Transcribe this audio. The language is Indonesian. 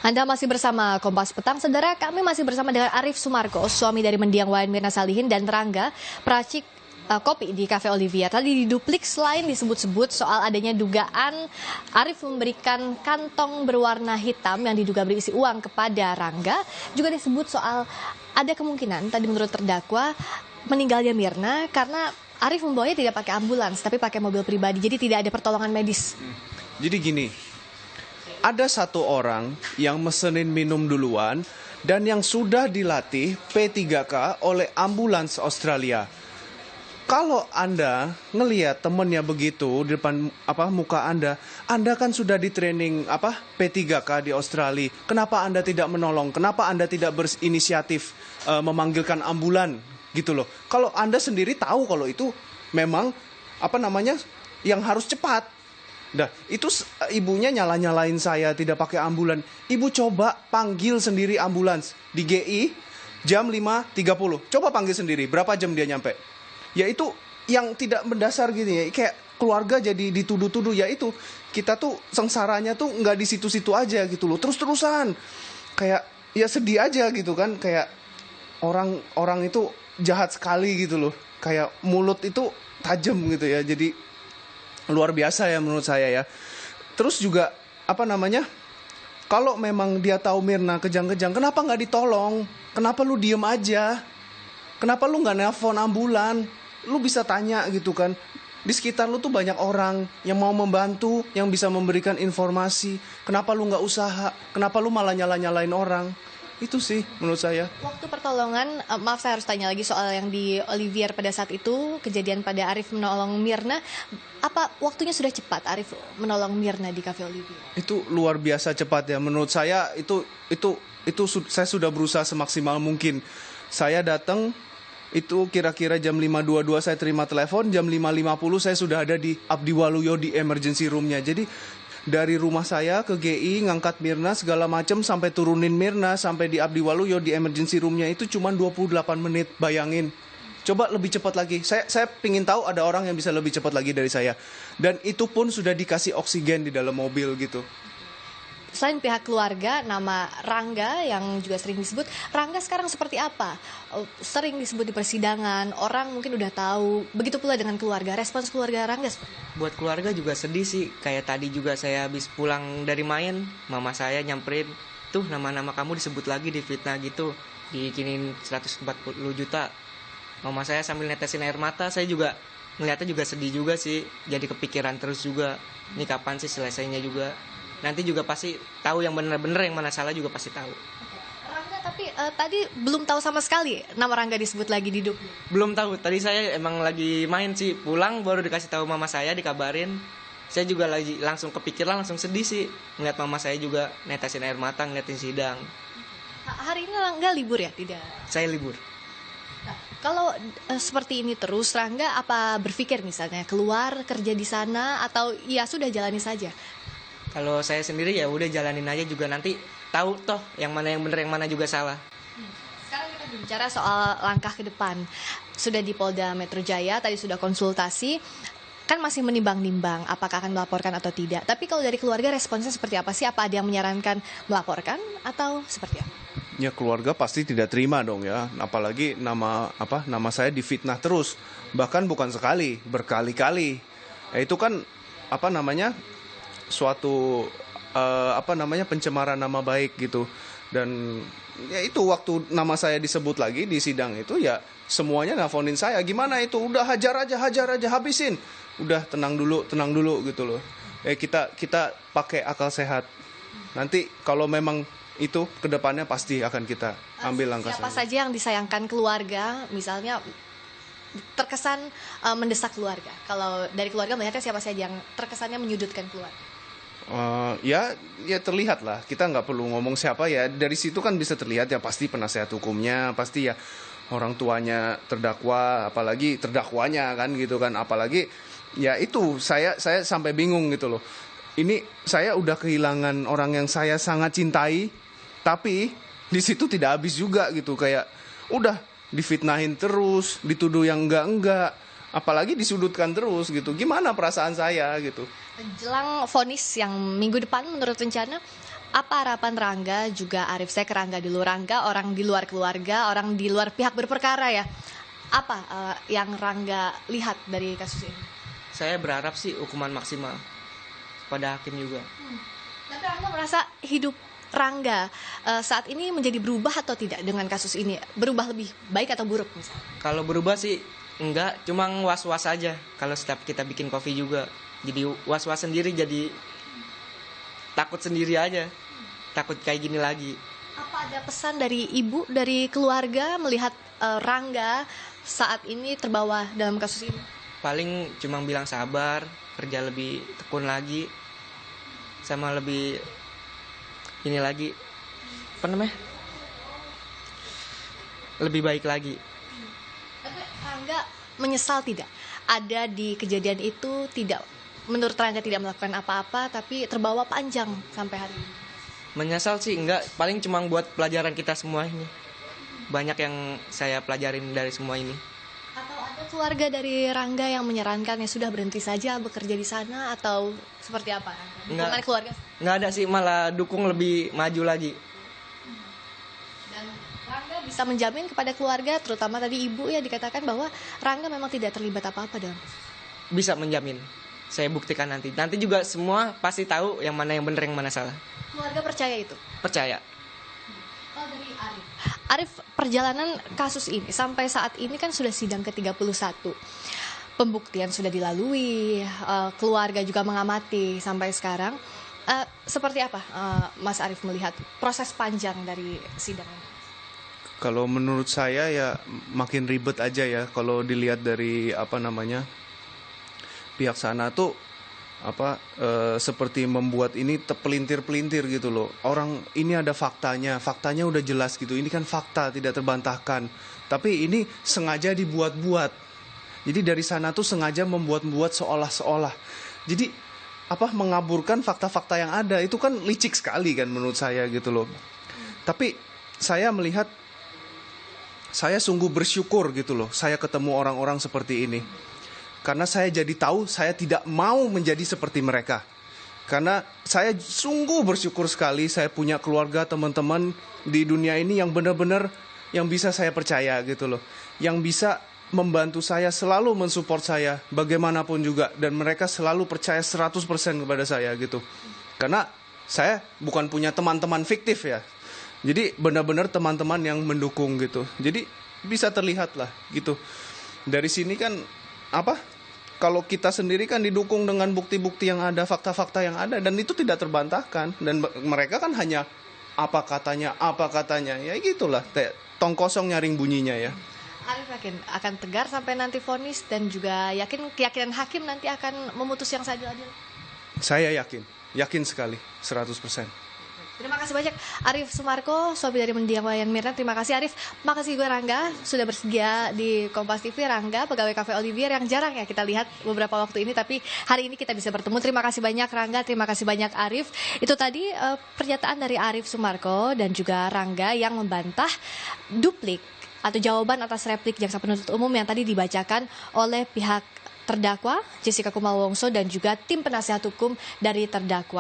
Anda masih bersama Kompas Petang, saudara. Kami masih bersama dengan Arif Sumarko, suami dari mendiang Wayan Mirna Salihin, dan Rangga, peracik kopi di Cafe Olivia. Tadi di duplik selain disebut-sebut soal adanya dugaan Arif memberikan kantong berwarna hitam yang diduga berisi uang kepada Rangga, juga disebut soal ada kemungkinan tadi menurut terdakwa meninggalnya Mirna karena Arif membawanya tidak pakai ambulans tapi pakai mobil pribadi, jadi tidak ada pertolongan medis. Jadi gini, ada satu orang yang mesenin minum duluan dan yang sudah dilatih P3K oleh ambulans Australia. Kalau Anda ngelihat temennya begitu di depan muka Anda kan sudah di training P3K di Australia. Kenapa Anda tidak menolong? Kenapa Anda tidak berinisiatif memanggilkan ambulan gitu loh? Kalau Anda sendiri tahu kalau itu memang yang harus cepat. Nah, itu ibunya nyala-nyalain saya tidak pakai ambulan. Ibu coba panggil sendiri ambulans di GI jam 5.30. Coba panggil sendiri, berapa jam dia nyampe? Ya itu yang tidak mendasar gini ya, kayak keluarga jadi dituduh-tuduh. Ya itu, kita tuh sengsaranya tuh nggak di situ-situ aja gitu loh. Terus-terusan, kayak ya sedih aja gitu kan. Kayak orang itu jahat sekali gitu loh. Kayak mulut itu tajam gitu ya, jadi luar biasa ya menurut saya ya. Terus juga kalau memang dia tahu Mirna kejang-kejang, kenapa nggak ditolong? Kenapa lu diem aja? Kenapa lu nggak nelpon ambulan? Lu bisa tanya gitu kan. Di sekitar lu tuh banyak orang yang mau membantu, yang bisa memberikan informasi. Kenapa lu nggak usaha? Kenapa lu malah nyala-nyalain orang? Itu sih menurut saya. Waktu pertolongan, maaf saya harus tanya lagi soal yang di Olivier pada saat itu, kejadian pada Arif menolong Mirna. Apa waktunya sudah cepat Arif menolong Mirna di Cafe Olivier? Itu luar biasa cepat ya. Menurut saya itu saya sudah berusaha semaksimal mungkin. Saya datang itu kira-kira jam 5.22 saya terima telepon, jam 5.50 saya sudah ada di Abdi Waluyo di emergency room-nya. Jadi dari rumah saya ke GI ngangkat Mirna segala macam sampai turunin Mirna sampai di Abdi Waluyo di emergency room-nya itu cuma 28 menit, bayangin. Coba lebih cepat lagi. Saya pingin tahu ada orang yang bisa lebih cepat lagi dari saya. Dan itu pun sudah dikasih oksigen di dalam mobil gitu. Selain pihak keluarga, nama Rangga yang juga sering disebut, Rangga sekarang seperti apa? Sering disebut di persidangan, orang mungkin udah tahu. Begitu pula dengan keluarga, respons keluarga Rangga seperti apa? Buat keluarga juga sedih sih. Kayak tadi juga saya habis pulang dari main, mama saya nyamperin, tuh nama-nama kamu disebut lagi di fitnah gitu, dikinin 140 juta. Mama saya sambil netesin air mata, saya juga ngeliatnya juga sedih juga sih. Jadi kepikiran terus juga, ini kapan sih selesainya juga. Nanti juga pasti tahu yang benar-benar, yang mana salah juga pasti tahu. Rangga, tapi tadi belum tahu sama sekali nama Rangga disebut lagi di duplik. Belum tahu, tadi saya emang lagi main sih, pulang baru dikasih tahu mama saya, dikabarin. Saya juga lagi langsung kepikiran, langsung sedih sih ngeliat mama saya juga netesin air mata ngeliatin sidang. Hari ini Rangga libur ya? Tidak. Saya libur. Nah, kalau seperti ini terus, Rangga apa berpikir misalnya keluar kerja di sana atau ya sudah jalani saja? Kalau saya sendiri ya udah jalanin aja, juga nanti tahu toh yang mana yang benar yang mana juga salah. Sekarang kita bicara soal langkah ke depan. Sudah di Polda Metro Jaya, tadi sudah konsultasi, kan masih menimbang-nimbang apakah akan melaporkan atau tidak. Tapi kalau dari keluarga responsnya seperti apa sih? Apa ada yang menyarankan melaporkan atau seperti apa? Ya keluarga pasti tidak terima dong ya, apalagi nama saya difitnah terus, bahkan bukan sekali, berkali-kali. Itu kan suatu pencemaran nama baik gitu. Dan ya itu waktu nama saya disebut lagi di sidang itu ya semuanya nelfonin saya, gimana itu, udah hajar aja habisin, udah tenang dulu gitu loh. Kita pakai akal sehat, nanti kalau memang itu kedepannya pasti akan kita ambil langkah. Siapa saja yang disayangkan keluarga, misalnya terkesan mendesak keluarga? Kalau dari keluarga melihatnya siapa saja yang terkesannya menyudutkan keluarga? Ya terlihat lah, kita nggak perlu ngomong siapa ya, dari situ kan bisa terlihat ya, pasti penasehat hukumnya, pasti ya orang tuanya terdakwa, apalagi terdakwanya kan gitu kan, apalagi ya itu saya sampai bingung gitu loh. Ini saya udah kehilangan orang yang saya sangat cintai, tapi di situ tidak habis juga gitu, kayak udah difitnahin terus, dituduh yang enggak, apalagi disudutkan terus gitu. Gimana perasaan saya gitu? Jelang vonis yang minggu depan menurut rencana, Apa harapan Rangga juga Arif? Saya ke Rangga dulu. Rangga orang di luar keluarga, orang di luar pihak berperkara ya. Apa yang Rangga lihat dari kasus ini? Saya berharap sih hukuman maksimal pada hakim juga. Tapi Rangga merasa hidup Rangga saat ini menjadi berubah atau tidak dengan kasus ini? Berubah lebih baik atau buruk misalnya? Kalau berubah sih enggak, cuma was-was aja. Kalau setiap kita bikin kopi juga, jadi was-was sendiri, jadi takut sendiri aja. Takut kayak gini lagi. Apa ada pesan dari ibu, dari keluarga melihat Rangga saat ini terbawa dalam kasus ini? Paling cuma bilang sabar, kerja lebih tekun lagi, sama lebih ini lagi, apa namanya, lebih baik lagi. Tapi Rangga menyesal tidak? Ada di kejadian itu tidak, menurut Rangga tidak melakukan apa-apa tapi terbawa panjang sampai hari ini. Menyesal sih enggak, paling cuma buat pelajaran kita semua ini. Banyak yang saya pelajarin dari semua ini. Atau ada keluarga dari Rangga yang menyarankan ya sudah berhenti saja bekerja di sana atau seperti apa? Dukungan keluarga? Enggak ada sih, malah dukung lebih maju lagi. Dan Rangga bisa menjamin kepada keluarga, terutama tadi ibu ya, dikatakan bahwa Rangga memang tidak terlibat apa-apa dalam kasus. Bisa menjamin. Saya buktikan nanti. Nanti juga semua pasti tahu yang mana yang benar, yang mana salah. Keluarga percaya itu? Percaya. Oh, dari Arif. Arif, perjalanan kasus ini sampai saat ini kan sudah sidang ke-31. Pembuktian sudah dilalui, keluarga juga mengamati sampai sekarang. Seperti apa Mas Arif melihat proses panjang dari sidang ini? Kalau menurut saya ya makin ribet aja ya kalau dilihat dari pihak sana tuh seperti membuat ini pelintir-pelintir gitu loh. Orang ini ada faktanya udah jelas gitu. Ini kan fakta tidak terbantahkan. Tapi ini sengaja dibuat-buat. Jadi dari sana tuh sengaja membuat-buat seolah-olah. Jadi mengaburkan fakta-fakta yang ada itu kan licik sekali kan menurut saya gitu loh. Tapi saya melihat, saya sungguh bersyukur gitu loh. Saya ketemu orang-orang seperti ini. Karena saya jadi tahu saya tidak mau menjadi seperti mereka. Karena saya sungguh bersyukur sekali saya punya keluarga, teman-teman di dunia ini yang benar-benar yang bisa saya percaya gitu loh. Yang bisa membantu saya, selalu mensupport saya bagaimanapun juga. Dan mereka selalu percaya 100% kepada saya gitu. Karena saya bukan punya teman-teman fiktif ya. Jadi benar-benar teman-teman yang mendukung gitu. Jadi bisa terlihat lah gitu. Dari sini kan kalau kita sendiri kan didukung dengan bukti-bukti yang ada, fakta-fakta yang ada, dan itu tidak terbantahkan. Dan mereka kan hanya apa katanya, ya gitulah, tong kosong nyaring bunyinya ya. Arif yakin akan tegar sampai nanti vonis dan juga keyakinan hakim nanti akan memutus yang seadil-adil? Saya yakin sekali, 100%. Terima kasih banyak Arif Sumarko, suami dari mendiang Wayan Mirna. Terima kasih Arif. Makasih juga Rangga sudah bersedia di Kompas TV. Rangga, pegawai Cafe Olivier yang jarang ya kita lihat beberapa waktu ini, tapi hari ini kita bisa bertemu. Terima kasih banyak Rangga, terima kasih banyak Arif. Itu tadi pernyataan dari Arif Sumarko dan juga Rangga yang membantah duplik atau jawaban atas replik jaksa penuntut umum yang tadi dibacakan oleh pihak terdakwa Jessica Kumala Wongso dan juga tim penasihat hukum dari terdakwa.